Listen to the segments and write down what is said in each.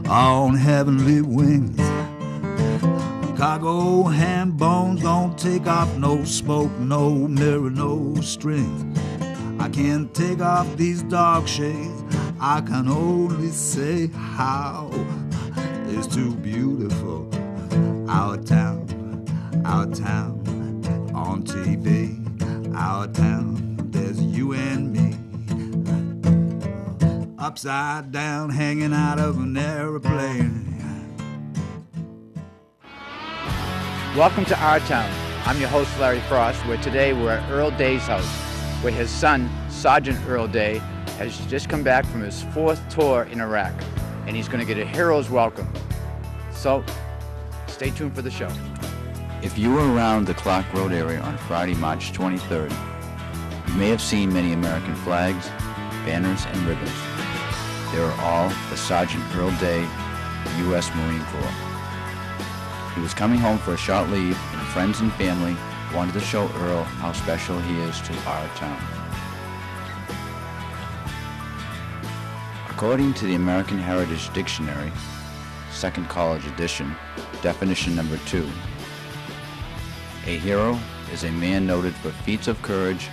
on heavenly wings. Cargo ham bones don't take off, no smoke, no mirror, no strings. I can't take off these dark shades. I can only say how it's too beautiful. Our town on TV. Our town, there's you and me. Upside down, hanging out of an airplane. Welcome to Our Town. I'm your host, Larry Frost, where today we're at Earl Day's house, where his son, Sergeant Earl Day, has just come back from his 4th tour in Iraq, and he's going to get a hero's welcome. So, stay tuned for the show. If you were around the Clark Road area on Friday, March 23rd, you may have seen many American flags, banners, and ribbons. They were all for Sergeant Earl Day, U.S. Marine Corps. He was coming home for a short leave, and friends and family wanted to show Earl how special he is to our town. According to the American Heritage Dictionary, Second College Edition, definition number 2, a hero is a man noted for feats of courage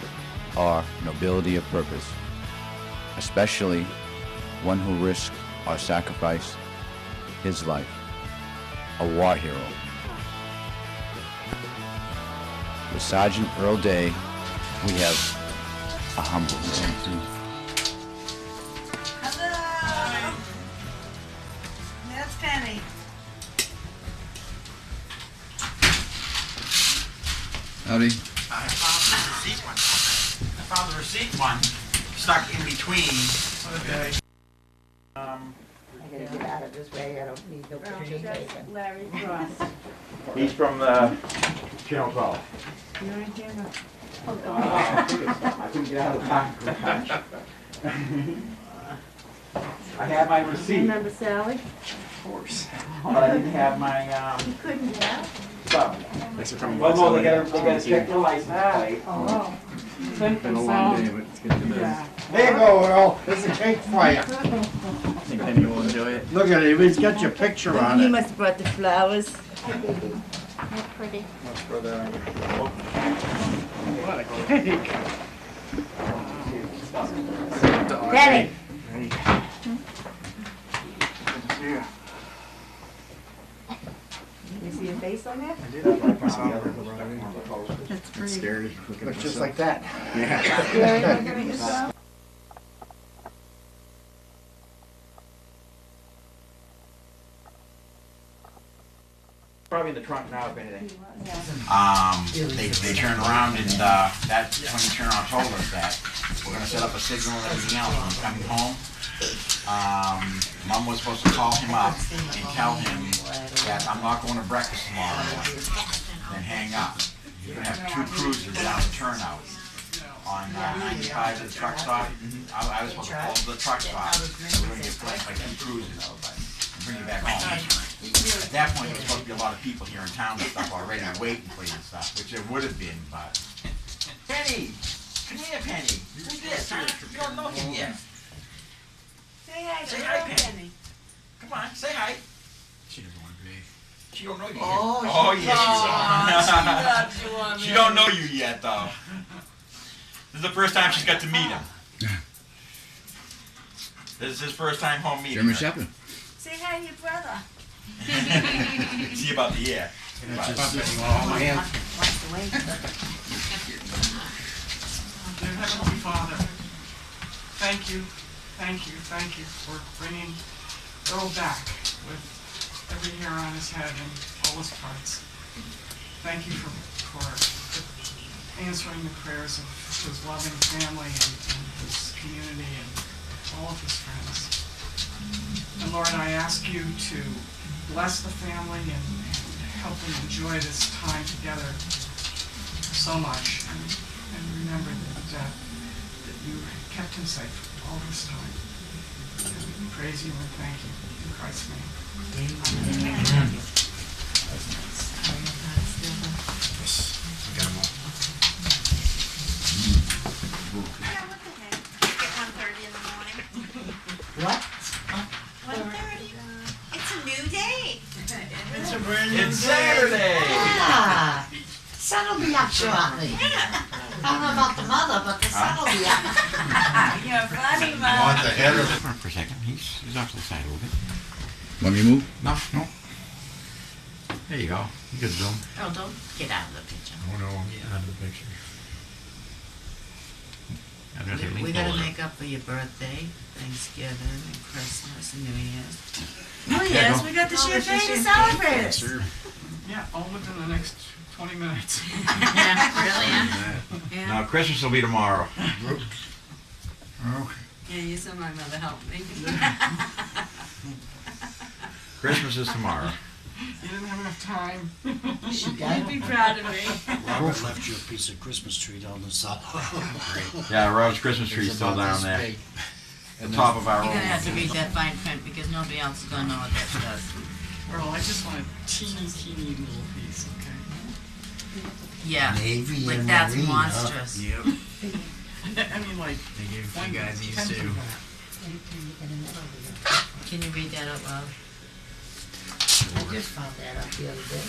or nobility of purpose, especially one who risked or sacrificed his life. A war hero. With Sergeant Earl Day, we have a humble man. Hello. That's Penny. Howdy. I found the receipt one stuck in between. Okay. I gotta get out of this way, I don't need no pictures taken. Larry Frost. He's from the Channel 12. You're in here. Oh, I couldn't get out of the back. I had my receipt, Remember Sally? of course, but I didn't have my You couldn't get out? stuff. Well, no, they gotta check the license plate. Oh. Been a long day, but it's good to know. There you go, Earl. There's a cake for you. I think Penny will enjoy it. Look at it. He's got your picture on You it. must have brought the flowers. How pretty. Much for the... What a cake! Penny. Good to see you. You see your face on there? I did. I brought myself over the right way. That's It's pretty. scary. Looking at Looks just myself. like that. Yeah. Scary looking at yourself? Probably in the trunk now, if anything. They turned around and that when he turned around told us that we're gonna set up a signal and everything else when he's coming home. Mom was supposed to call him up and tell him that I'm not going to breakfast tomorrow morning, then hang up. You're gonna have 2 cruisers down the turnout on 95 at the truck stop. I was supposed to call the truck stop, so we're gonna get flanked by 2 cruisers and bring you back home. At that point, there was supposed to be a lot of people here in town and stuff already waiting for you and stuff, which there would have been, but... Penny! Come here, Penny! Who's this? You don't know him yet. Say hi, Say hi, Penny. Penny. Come on, say hi. She doesn't want to be. She don't know you yet. Oh, yes, she loves you. She don't know you yet, though. This is the first time she's got to meet him. This is his first time home meeting. German her. Shepherd. Say hi to your brother. See about the year. Dear Heavenly Father, thank you for bringing Earl back with every hair on his head and all his parts. Thank you for answering the prayers of his loving family and his community and all of his friends. And Lord, I ask you to bless the family and help them enjoy this time together so much. And remember that you kept him safe all this time. And we praise you and thank you in Christ's name. Amen. Get 1:30 in the morning. What? 1:30? a brand new day. It's Saturday. Yeah. Sun will be up shortly. I don't know about the mother, but the sun will be up. You're funny, Want Mom. the head of For a second, he's off to the side a little bit. Want me to move? No. There you go. You good zoom. Oh, don't get out of the picture. Oh no, get out of the picture. I'm gonna say lean We gotta forward. make up for your birthday, Thanksgiving, and Christmas, and New Year's. Oh, yes, we got the champagne to celebrate it. Yeah, all within the next 20 minutes. Really? Yeah. No, Christmas will be tomorrow. Yeah, you saw my mother help me. Christmas is tomorrow. You didn't have enough time. You'd be proud of me. Robert left you a piece of Christmas tree down the side. Yeah, Rob's Christmas tree's still down there. The top of our You're room. gonna have to read that fine print because nobody else is gonna know what that does. Earl, I just want a teeny little piece, okay? Yeah, Navy like and that's marine, huh? monstrous. I mean, like, They give one you guys used tenth to. of that. Can you read that out loud? I just found that out the other day.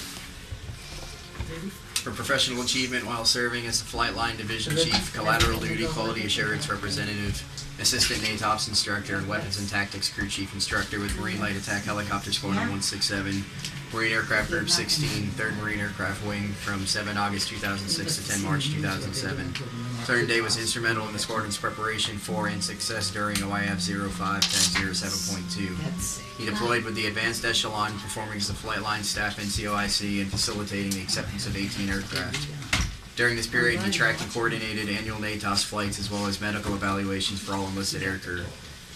For professional achievement while serving as the Flight Line Division Chief, Collateral Duty Quality Assurance Representative, Assistant NATOPS Instructor, and Weapons and Tactics Crew Chief Instructor with Marine Light Attack Helicopter Squadron 167, Marine Aircraft Group 16, 3rd Marine Aircraft Wing from 7 August 2006 to 10 March 2007. Sergeant Day was instrumental in the squadron's preparation for and success during OIF 05-07.2. He deployed with the Advanced Echelon, performing as the Flight Line Staff NCOIC and facilitating the acceptance of 18 aircraft. During this period, he tracked and coordinated annual NATOS flights as well as medical evaluations for all enlisted aircrew.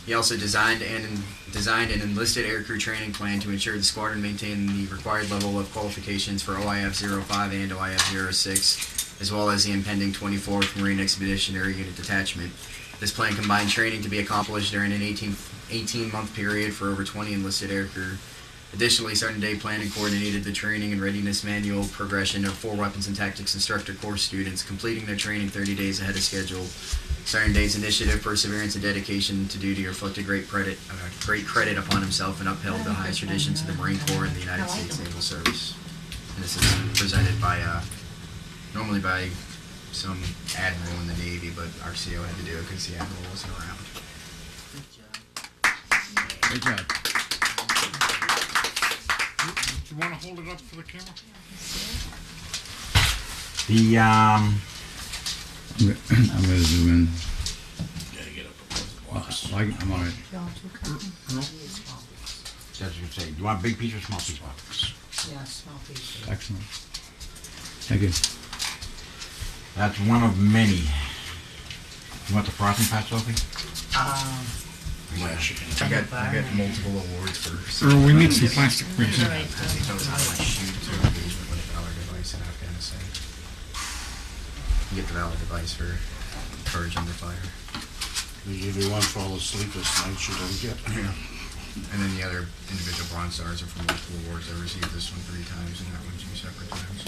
He also designed an enlisted aircrew training plan to ensure the squadron maintained the required level of qualifications for OIF 05 and OIF 06, as well as the impending 24th Marine Expeditionary Unit Detachment. This plan combined training to be accomplished during an 18-month period for over 20 enlisted aircrew. Additionally, Sergeant Day planned and coordinated the training and readiness manual progression of 4 Weapons and Tactics Instructor Course students, completing their training 30 days ahead of schedule. Sergeant Day's initiative, perseverance, and dedication to duty reflected great credit upon himself and upheld the highest traditions of the Marine Corps and the United States Naval Service. And this is presented by, normally by some admiral in the Navy, but our CO had to do it because the admiral wasn't around. Great job. You wanna hold it up for the camera? I'm gonna zoom in. Gotta get up. I'm alright. That's what you say. Do you want a big piece or small piece? Yeah, small piece. Excellent. Thank you. That's one of many. You want the frosting part, Sophie? I got multiple awards for. Earl, we need some plastic rings. I think that was on my shoot to engagement with a valor device in Afghanistan. You get the valor device for courage under fire. We give you one for all the sleepless nights you don't get. Yeah. And then the other individual bronze stars are for multiple awards. I received this one 3 times and that one 2 separate times.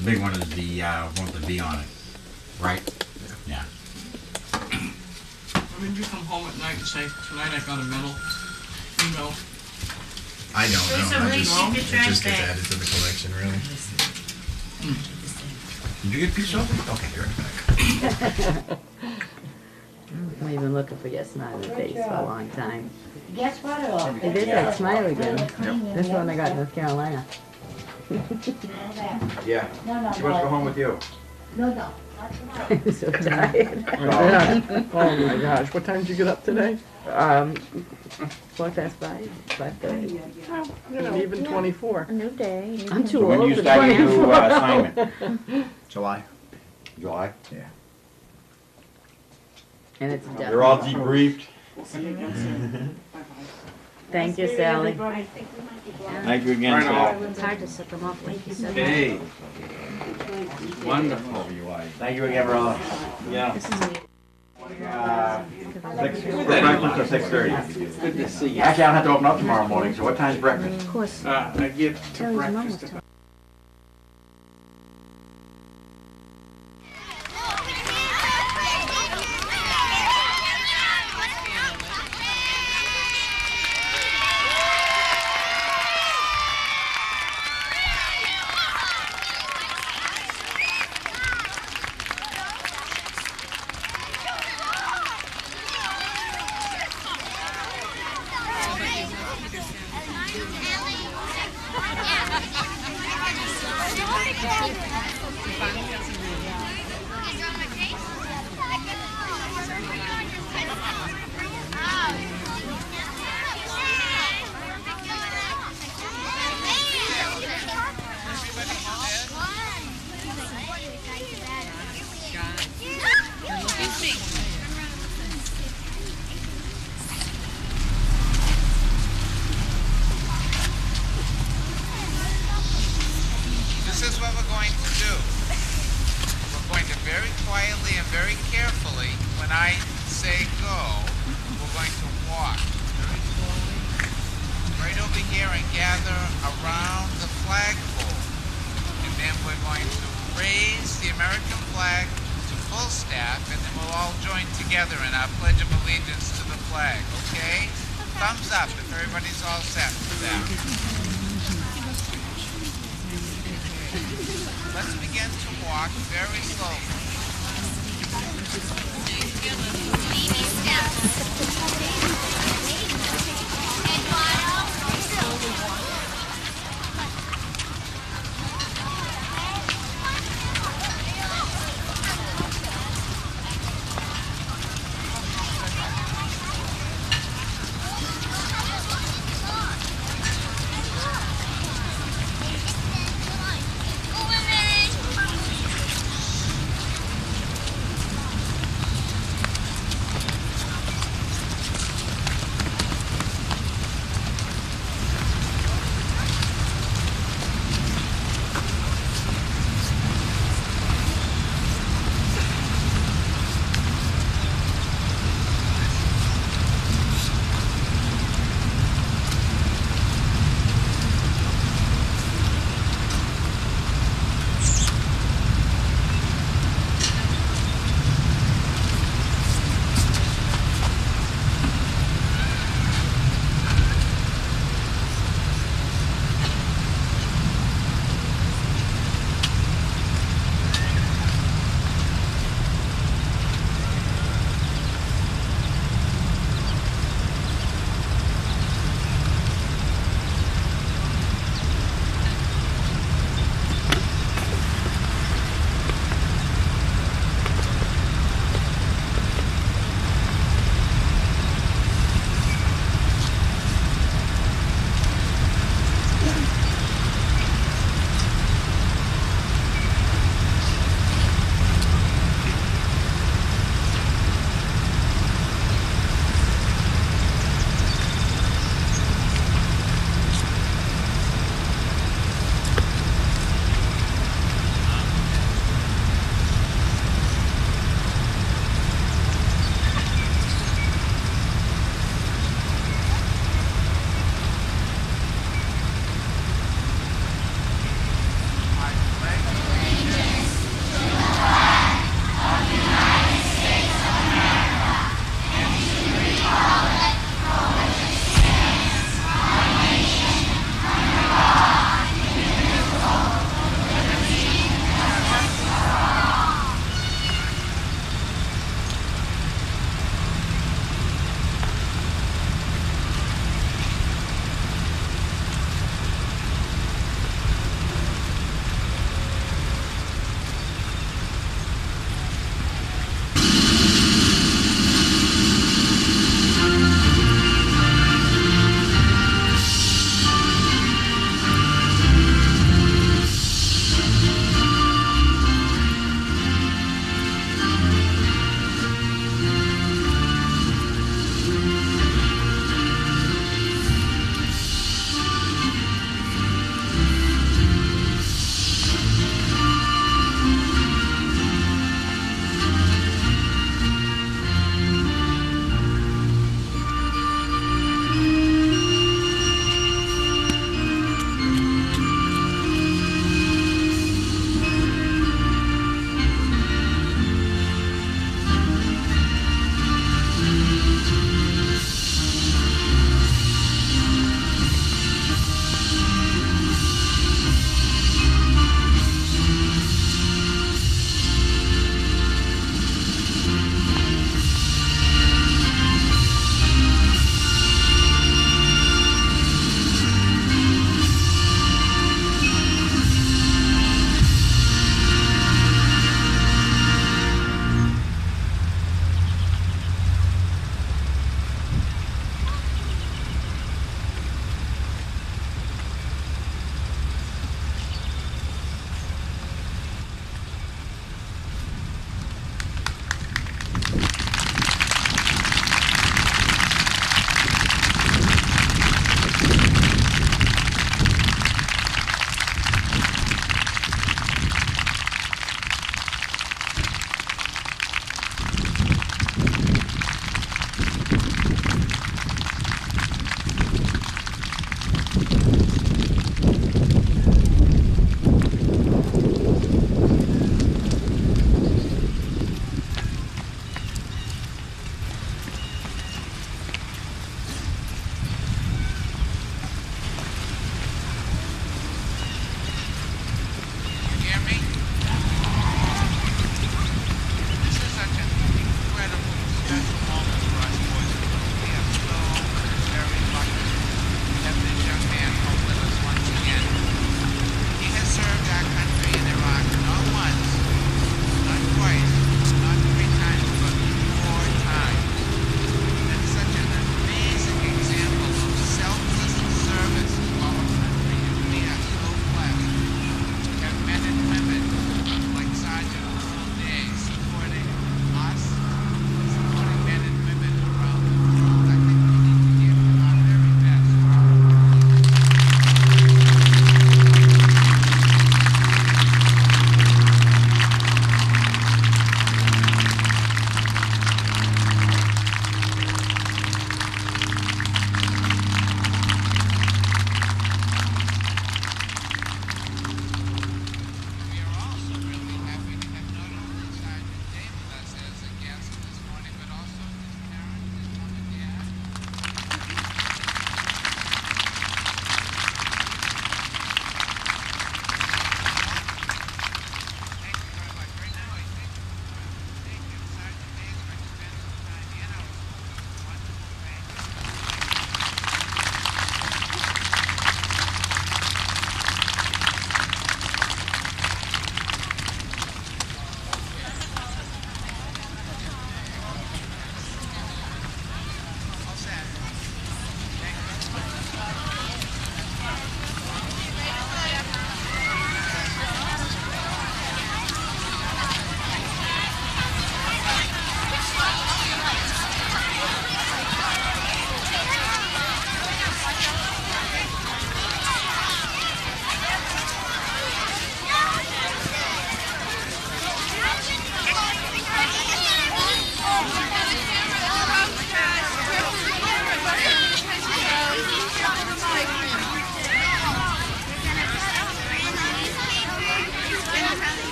The big one is the one with the V on it, right? Yeah. I mean, you come home at night and say, tonight I got a medal. You know. I don't There's know. a I way just, you could it track just gets that. added to the collection, really. Did you get a piece of it? Okay, you're right back. I've been looking for your smiley face for a long time. Guess what, Earl? It is that smile again. This one I got in North Carolina. Yeah. No, She wants to go home with you. No. I'm so tired. Oh my gosh, what time did you get up today? 5:45, 5:30. You're not even 24. A new day. I'm too So when old you for start your new 24. assignment? July. July? Yeah. And it's definitely. They're all debriefed. Thank you, Sally. Thank you again, Sal. It's hard to set them up like you said. Hey. Wonderful. Thank you again, brother. Yeah. 6:30. Good to see you. Actually, I don't have to open up tomorrow morning, so what time's breakfast? Of course. I get to Tell your mom breakfast. what's very carefully. When I say go, we're going to walk very slowly right over here and gather around the flagpole. And then we're going to raise the American flag to full staff, and then we'll all join together in our Pledge of Allegiance to the flag, okay? Thumbs up if everybody's all set for that. Let's begin to walk very slowly. Baby steps.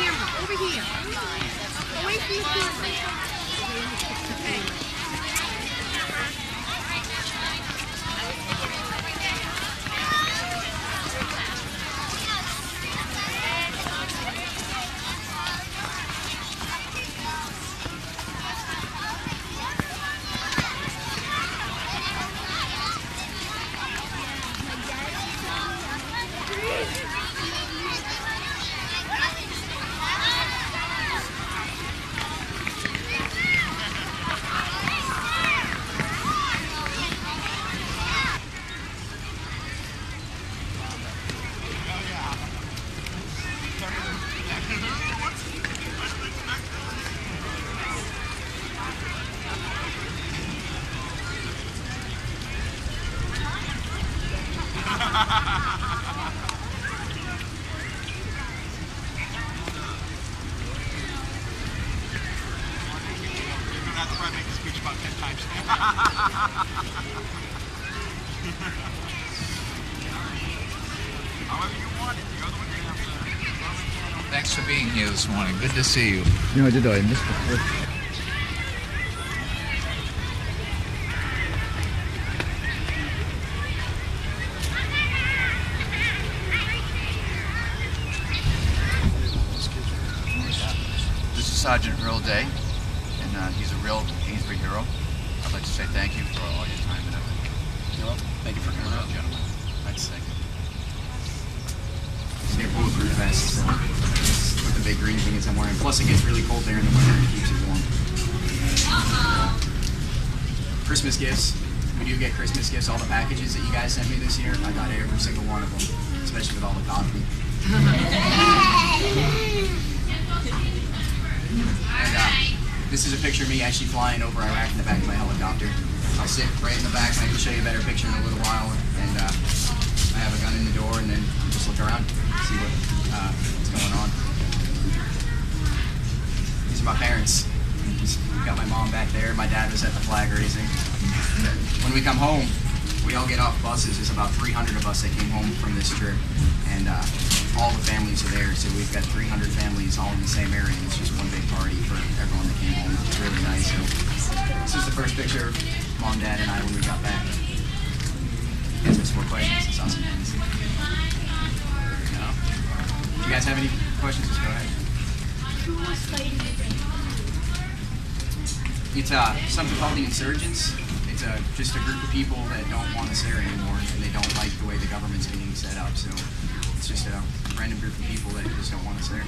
camera. Over here. Away from the camera. Okay. Thanks for being here this morning. Good to see you. No, did I miss it? This is Sergeant Earl Day, and he's a real Amesbury hero. I'd like to say thank you for all your time and effort. You're welcome. Thank you for coming out. Gentlemen. Thanks. Thank you. Stay bulletproof vest. So with the big green thing is I'm wearing. Plus it gets really cold there in the winter and it keeps you warm. Christmas gifts. We do get Christmas gifts. All the packages that you guys sent me this year, I got every single one of them, especially with all the coffee. And, this is a picture of me actually flying over Iraq in the back of my helicopter. I'll sit right in the back and I can show you a better picture in a little while. And I have a gun in the door and then just look around, see what's going on. These are my parents. Got my mom back there. My dad was at the flag raising. When we come home, we all get off buses. There's about 300 of us that came home from this trip. And all the families are there. So we've got 300 families all in the same area. And it's just one big party for everyone that came home. It's really nice. So this is the first picture of Mom, Dad, and I when we got back. You guys have some more questions? It's awesome. No? Do you guys have any questions? Just go ahead. Who was fighting against? It's something called the insurgents. It's just a group of people that don't want us there anymore, and they don't like the way the government's being set up. So it's just a random group of people that just don't want us there.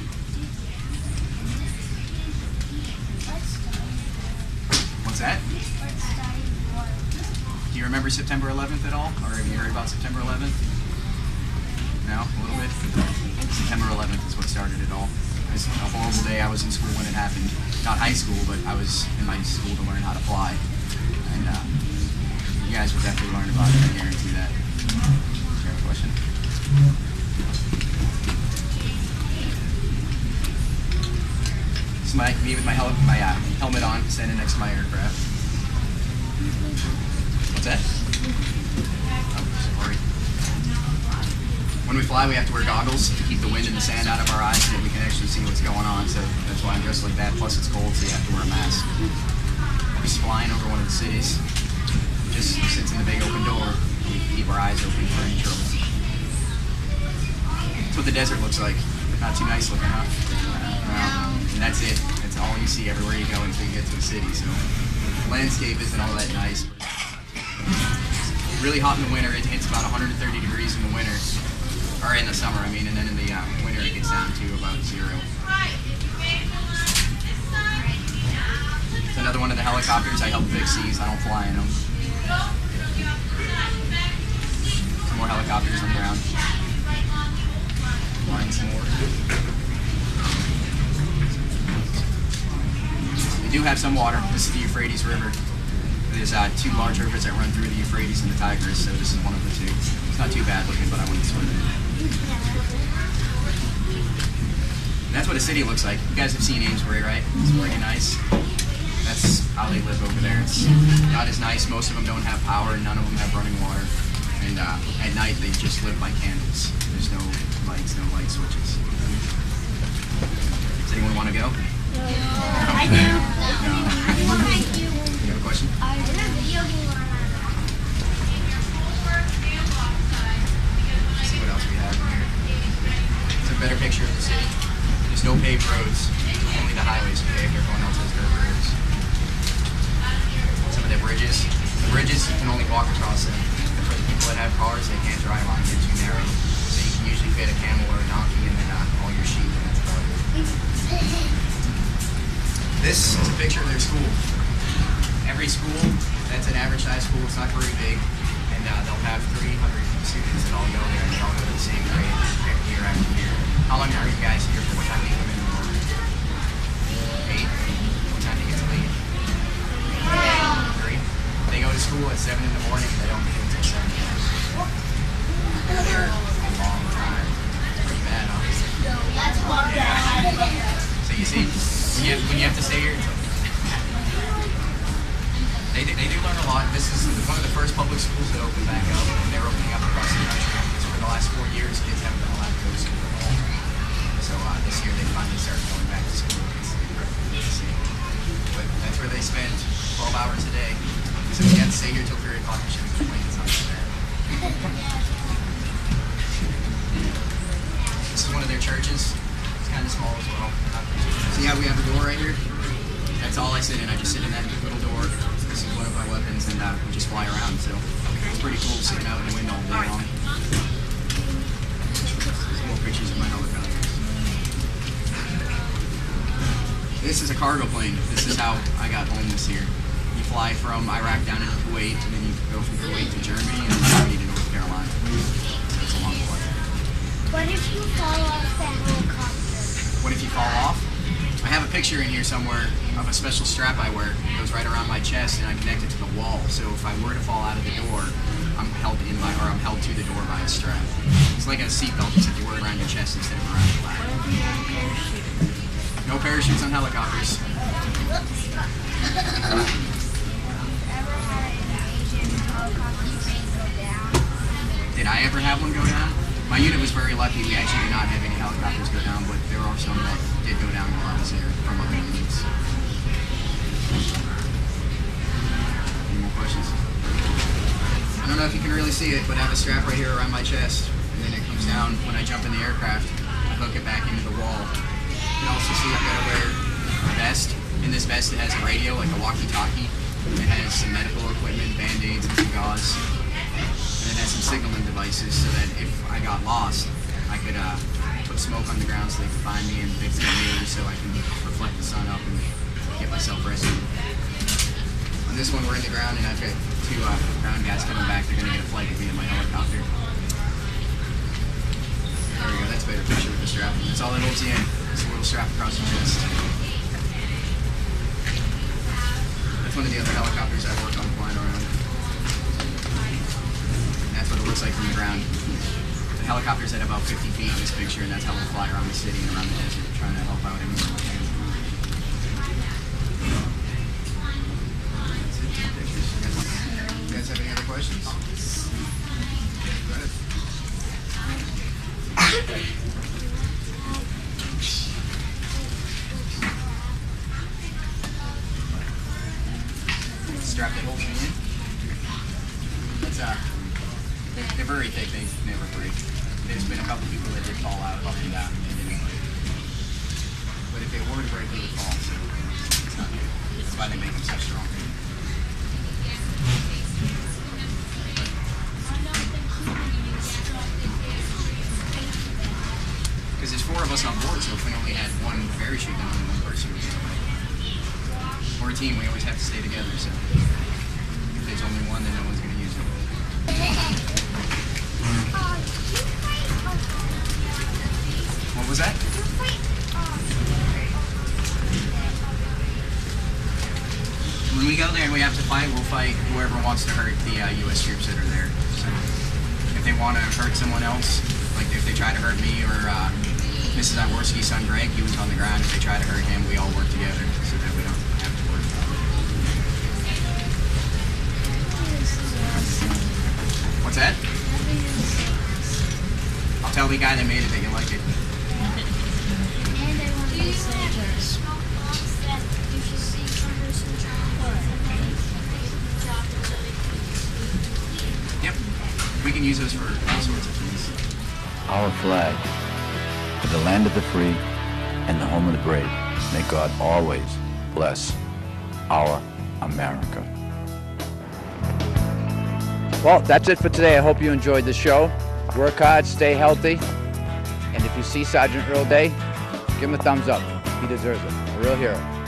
What's that? Do you remember September 11th at all? Or have you heard about September 11th? No? A little bit? September 11th is what started it all. It was a horrible day. I was in school when it happened. Not high school, but I was in my school to learn how to fly. And you guys will definitely learn about it, I guarantee that. Do you have a question? This is me with my helmet on, standing next to my aircraft. What's that? Oh, sorry. When we fly, we have to wear goggles to keep the wind and the sand out of our eyes so that we can actually see what's going on. So that's why I'm dressed like that. Plus, it's cold, so you have to wear a mask. We're just flying over one of the cities. Just sits in the big open door. We keep our eyes open for any trouble. That's what the desert looks like. Not too nice looking, huh? And that's it. That's all you see everywhere you go until you get to the city. So the landscape isn't all that nice. But it's really hot in the winter. It hits about 130 degrees in the winter. Or in the summer, I mean, and then in the winter it gets down to about 0. It's another one of the helicopters. I help fix these. I don't fly in them. Some more helicopters on the ground. Flying some more. We do have some water. This is the Euphrates River. There's 2 large rivers that run through the Euphrates and the Tigris, so this is one of the 2. It's not too bad looking, but I wouldn't swim in it. And that's what a city looks like. You guys have seen Amesbury, right? It's pretty nice. That's how they live over there. It's not as nice. Most of them don't have power, and none of them have running water. And at night, they just live by candles. There's no lights, no light switches. want to go? I do. You have a question? I have a video game on. See what else we have in here. It's a better picture of the city. There's no paved roads, only the highways are paved. Everyone else has dirt roads. Some of the bridges. The bridges, you can only walk across them. But for the people that have cars, they can't drive on. They're too narrow. So you can usually fit a camel or a donkey and then all your sheep, and that's about it. This is a picture of their school. Every school, that's an average size school. It's not very big. And they'll have 300 students that all go there, and they all go to the same grade year after year. How long are you guys here for? What time do you come in the morning? 8? What time do you get to leave? 3? They go to school at 7 in the morning, and they don't leave until 7 p.m. They're there a long time. Pretty bad, huh? Yeah. So you see, when you have to stay here, they do learn a lot. This is one of the first public schools that opened back up, and they're opening up across the country. So for the last 4 years, kids haven't been allowed to go to school at all. So this year they finally started going back to school. But that's where they spend 12 hours a day. So we have to stay here till 3 o'clock. We shouldn't complain. It's not that bad. This is one of their churches. It's kind of small as well. See how we have a door right here? That's all I sit in. I just sit in that little door. This is one of my weapons, and we just fly around. So it's pretty cool sitting out in the window all day long. Some more pictures of my helicopters. This is a cargo plane. This is how I got home this year. You fly from Iraq down into Kuwait, and then you go from Kuwait to Germany, and then Germany to North Carolina. So it's a long flight. What if you fall off the helicopter? What if you fall off? I have a picture in here somewhere of a special strap I wear. It goes right around my chest, and I connect it to the wall. So if I were to fall out of the door, I'm held to the door by a strap. It's like a seatbelt, except you wear it around your chest instead of around your lap. No parachutes on helicopters. Did I ever have one go down? My unit was very lucky. We actually did not have any helicopters go down, but there are some that did go down while I was there from other units. Any more questions? I don't know if you can really see it, but I have a strap right here around my chest, and then it comes down when I jump in the aircraft. I hook it back into the wall. You can also see I've got to wear a vest. In this vest, it has a radio, like a walkie-talkie. It has some medical equipment, band-aids, and some gauze. And it has some signaling devices so that if I got lost, I could put smoke on the ground so they could find me and fix the mirrors so I can reflect the sun up and get myself rescued. On this one, we're in the ground, and I've got 2 ground guys coming back. They're going to get a flight with me in my helicopter. There we go. That's a better picture with the strap. That's all that holds you in. It's a little strap across your chest. That's one of the other helicopters I work on flying around. And that's what it looks like from the ground. The helicopter's at about 50 feet in this picture, and that's how we'll fly around the city and around the desert, trying to help out anywhere we can. You guys have any other questions? Go ahead. Strap that holds you in. That's they're very thick. They never break. There's been a couple people that did fall out up and down, and they didn't break. But if they were to break, they would fall. So it's not good. That's why they make them so strong. Because there's 4 of us on board, so if we only had one parachute, then only one person would get away. We're a team, we always have to stay together, so if there's only one, then no one's going to use it. What was that? When we go there and we have to fight, we'll fight whoever wants to hurt the U.S. troops that are there. So if they want to hurt someone else, like if they try to hurt me or Mrs. Iworski's son Greg, he was on the ground. If they try to hurt him, we all work together so that we don't have to worry about it. What's that? I'll tell the guy that made it that you like it. And I want to be a soldier. can use those for all sorts of things. Our flag, for the land of the free and the home of the brave. May God always bless our America. Well, that's it for today. I hope you enjoyed the show. Work hard, stay healthy, and if you see Sergeant Earl Day, give him a thumbs up. He deserves it. A real hero.